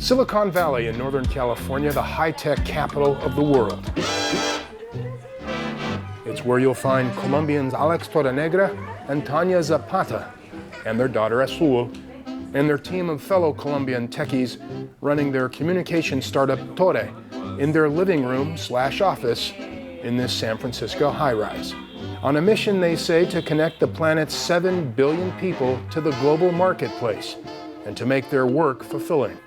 Silicon Valley in Northern California, the high-tech capital of the world. It's where you'll find Colombians Alex Torrenegra and Tanya Zapata and their daughter Azul and their team of fellow Colombian techies running their communication startup Torre in their living room/office in this San Francisco high-rise. On a mission, they say, to connect the planet's 7 billion people to the global marketplace and to make their work fulfilling.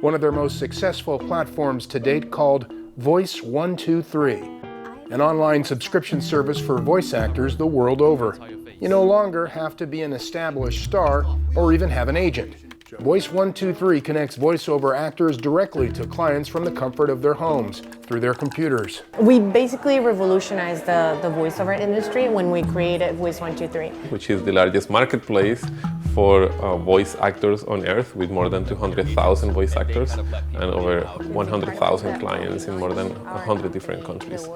One of their most successful platforms to date, called Voice 123, an online subscription service for voice actors the world over. You no longer have to be an established star or even have an agent. Voice 123 connects voiceover actors directly to clients from the comfort of their homes through their computers. We basically revolutionized the voiceover industry when we created Voice 123, which is the largest marketplace for voice actors on Earth, with more than 200,000 voice actors and over 100,000 clients in more than 100 different countries.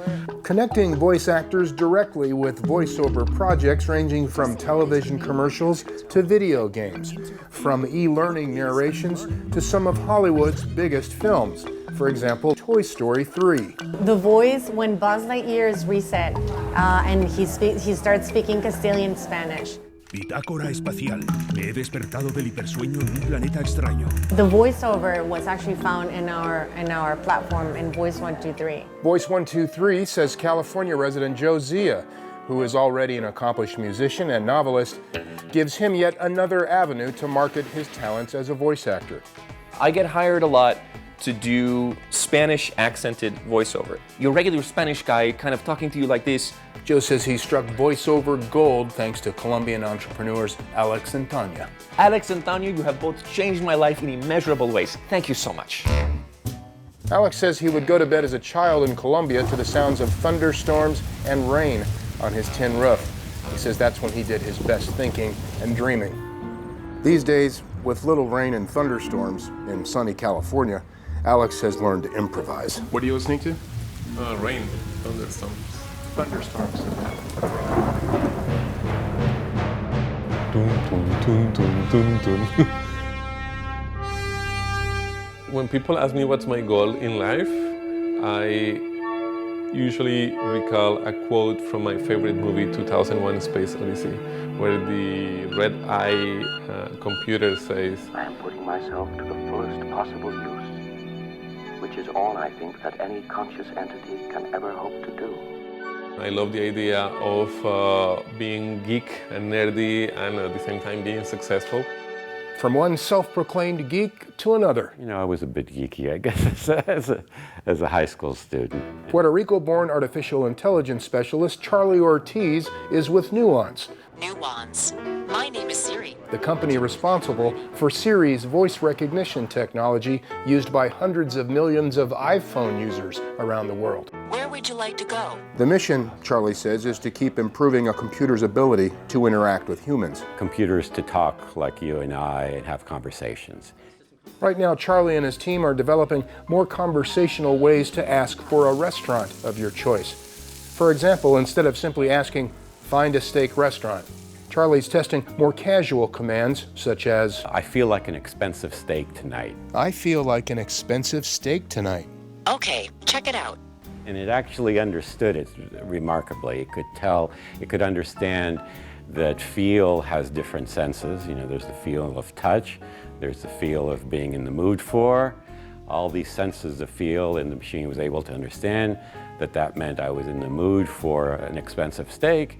Connecting voice actors directly with voiceover projects ranging from television commercials to video games, from e-learning narrations to some of Hollywood's biggest films. For example, Toy Story 3. The voice when Buzz Lightyear is reset and he starts speaking Castilian Spanish. Bitácora espacial. Me he despertado del hipersueño en un planeta extraño. The voiceover was actually found in our platform in Voice 123. Voice 123, says California resident Joe Zia, who is already an accomplished musician and novelist, gives him yet another avenue to market his talents as a voice actor. I get hired a lot to do Spanish accented voiceover. Your regular Spanish guy kind of talking to you like this. Joe says he struck voiceover gold thanks to Colombian entrepreneurs Alex and Tanya. Alex and Tanya, you have both changed my life in immeasurable ways. Thank you so much. Alex says he would go to bed as a child in Colombia to the sounds of thunderstorms and rain on his tin roof. He says that's when he did his best thinking and dreaming. These days, with little rain and thunderstorms in sunny California, Alex has learned to improvise. What are you listening to? Rain, thunderstorms. Thunderstorms. Dun, dun, dun, dun, dun, dun. When people ask me what's my goal in life, I usually recall a quote from my favorite movie, 2001: Space Odyssey, where the red eye computer says, I am putting myself to the fullest possible use, which is all I think that any conscious entity can ever hope to do. I love the idea of being geek and nerdy and at the same time being successful. From one self-proclaimed geek to another. You know, I was a bit geeky, I guess, as a high school student. Puerto Rico-born artificial intelligence specialist Charlie Ortiz is with Nuance. Nuance. My name is Siri. The company responsible for Siri's voice recognition technology used by hundreds of millions of iPhone users around the world. Where would you like to go? The mission, Charlie says, is to keep improving a computer's ability to interact with humans. Computers to talk like you and I and have conversations. Right now, Charlie and his team are developing more conversational ways to ask for a restaurant of your choice. For example, instead of simply asking, "Find a steak restaurant," Charlie's testing more casual commands such as, I feel like an expensive steak tonight. I feel like an expensive steak tonight. Okay, check it out. And it actually understood it remarkably. It could tell, it could understand that feel has different senses. You know, there's the feel of touch, there's the feel of being in the mood for. All these senses of feel, and the machine was able to understand that meant I was in the mood for an expensive steak.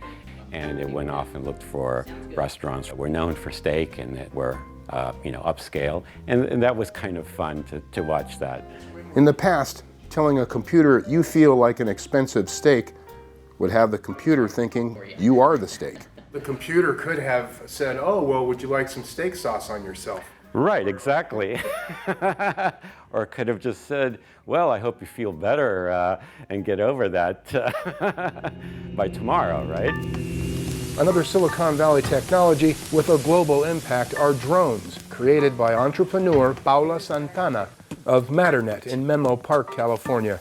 And it went off and looked for restaurants that were known for steak and that were, upscale. And that was kind of fun to watch that. In the past, telling a computer you feel like an expensive steak would have the computer thinking you are the steak. The computer could have said, "Oh, well, would you like some steak sauce on yourself?" Right, exactly. Or it could have just said, well, I hope you feel better and get over that by tomorrow, right? Another Silicon Valley technology with a global impact are drones, created by entrepreneur Paula Santana of Matternet in Menlo Park, California.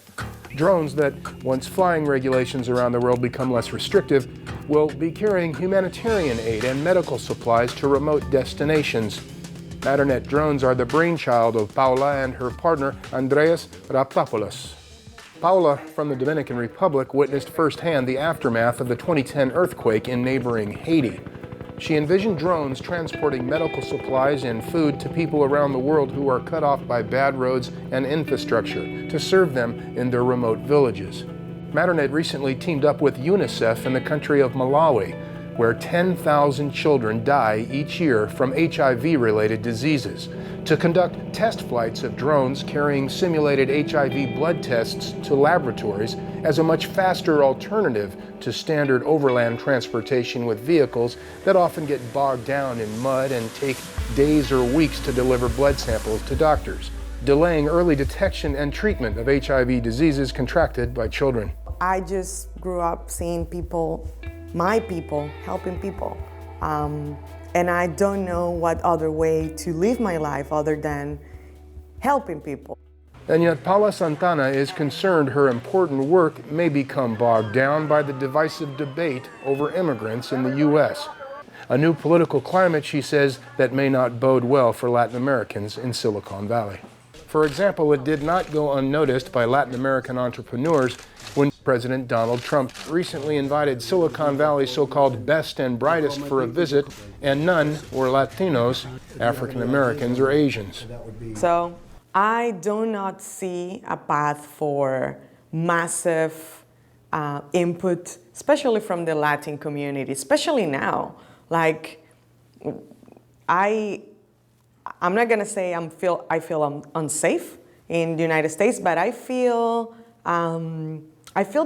Drones that, once flying regulations around the world become less restrictive, will be carrying humanitarian aid and medical supplies to remote destinations. Matternet drones are the brainchild of Paula and her partner, Andreas Rapopoulos. Paula, from the Dominican Republic, witnessed firsthand the aftermath of the 2010 earthquake in neighboring Haiti. She envisioned drones transporting medical supplies and food to people around the world who are cut off by bad roads and infrastructure to serve them in their remote villages. Matternet recently teamed up with UNICEF in the country of Malawi, where 10,000 children die each year from HIV-related diseases, to conduct test flights of drones carrying simulated HIV blood tests to laboratories as a much faster alternative to standard overland transportation with vehicles that often get bogged down in mud and take days or weeks to deliver blood samples to doctors, delaying early detection and treatment of HIV diseases contracted by children. I just grew up seeing people, my people, helping people. And I don't know what other way to live my life other than helping people. And yet Paula Santana is concerned her important work may become bogged down by the divisive debate over immigrants in the U.S. A new political climate, she says, that may not bode well for Latin Americans in Silicon Valley. For example, it did not go unnoticed by Latin American entrepreneurs when President Donald Trump recently invited Silicon Valley's so-called best and brightest for a visit, and none were Latinos, African Americans, or Asians. So I do not see a path for massive input, especially from the Latin community, especially now. Like, I'm not gonna say I feel unsafe in the United States, but I feel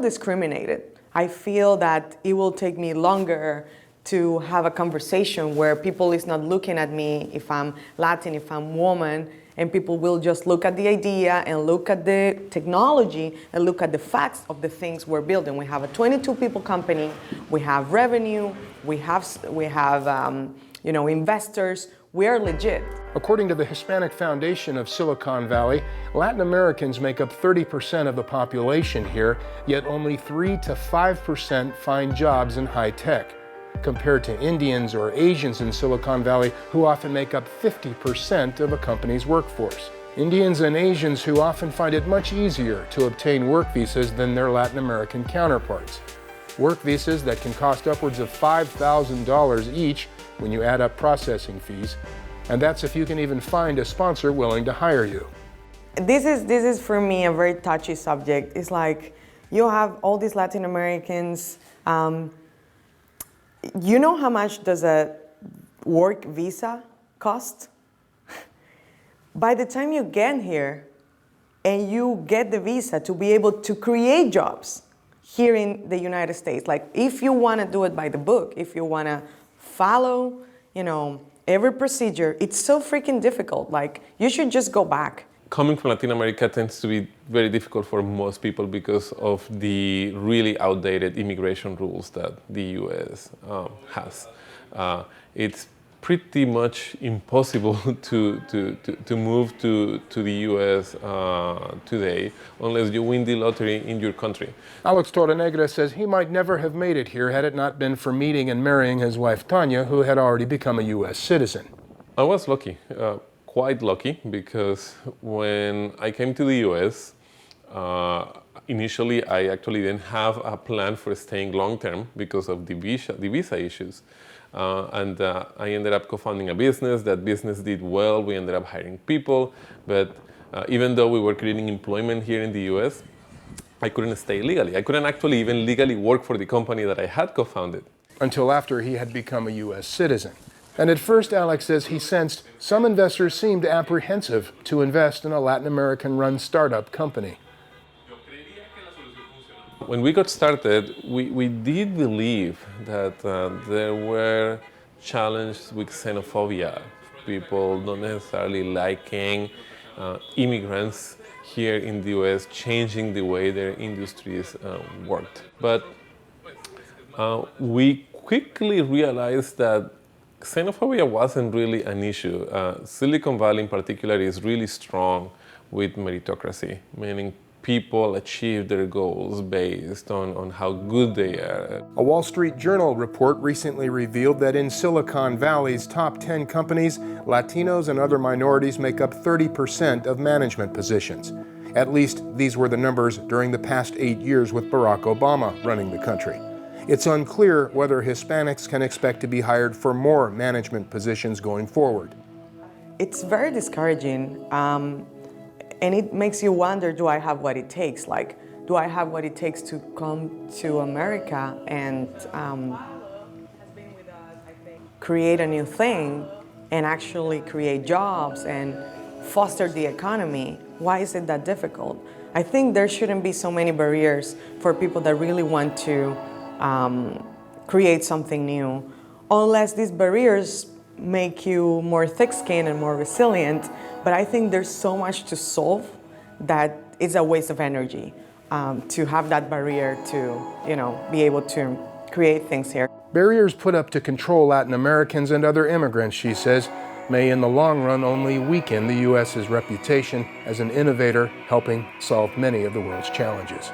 discriminated. I feel that it will take me longer to have a conversation where people is not looking at me if I'm Latin, if I'm woman, and people will just look at the idea and look at the technology and look at the facts of the things we're building. We have a 22 people company, we have revenue, we have investors. We are legit. According to the Hispanic Foundation of Silicon Valley, Latin Americans make up 30% of the population here, yet only 3 to 5% find jobs in high tech, compared to Indians or Asians in Silicon Valley, who often make up 50% of a company's workforce. Indians and Asians who often find it much easier to obtain work visas than their Latin American counterparts. Work visas that can cost upwards of $5,000 each when you add up processing fees, and that's if you can even find a sponsor willing to hire you. This is for me a very touchy subject. It's like you have all these Latin Americans. You know how much does a work visa cost? By the time you get here and you get the visa to be able to create jobs here in the United States, like if you want to do it by the book, if you want to follow, every procedure, it's so freaking difficult. Like, you should just go back. Coming from Latin America tends to be very difficult for most people because of the really outdated immigration rules that the U.S. has. It's pretty much impossible to move to the U.S. Today unless you win the lottery in your country. Alex Torrenegra says he might never have made it here had it not been for meeting and marrying his wife Tanya, who had already become a U.S. citizen. I was lucky, quite lucky, because when I came to the U.S., initially I actually didn't have a plan for staying long-term because of the visa issues. And I ended up co-founding a business. That business did well. We ended up hiring people. But even though we were creating employment here in the US, I couldn't stay legally. I couldn't actually even legally work for the company that I had co-founded. Until after he had become a U.S. citizen. And at first, Alex says he sensed some investors seemed apprehensive to invest in a Latin American-run startup company. When we got started, we did believe that there were challenges with xenophobia, people not necessarily liking immigrants here in the US, changing the way their industries worked. But we quickly realized that xenophobia wasn't really an issue. Silicon Valley in particular is really strong with meritocracy, meaning people achieve their goals based on how good they are. A Wall Street Journal report recently revealed that in Silicon Valley's top 10 companies, Latinos and other minorities make up 30% of management positions. At least these were the numbers during the past 8 years with Barack Obama running the country. It's unclear whether Hispanics can expect to be hired for more management positions going forward. It's very discouraging, and it makes you wonder, do I have what it takes? Like, do I have what it takes to come to America and create a new thing and actually create jobs and foster the economy? Why is it that difficult? I think there shouldn't be so many barriers for people that really want to create something new, unless these barriers make you more thick-skinned and more resilient. But I think there's so much to solve that it's a waste of energy to have that barrier to, be able to create things here. Barriers put up to control Latin Americans and other immigrants, she says, may in the long run only weaken the U.S.'s reputation as an innovator helping solve many of the world's challenges.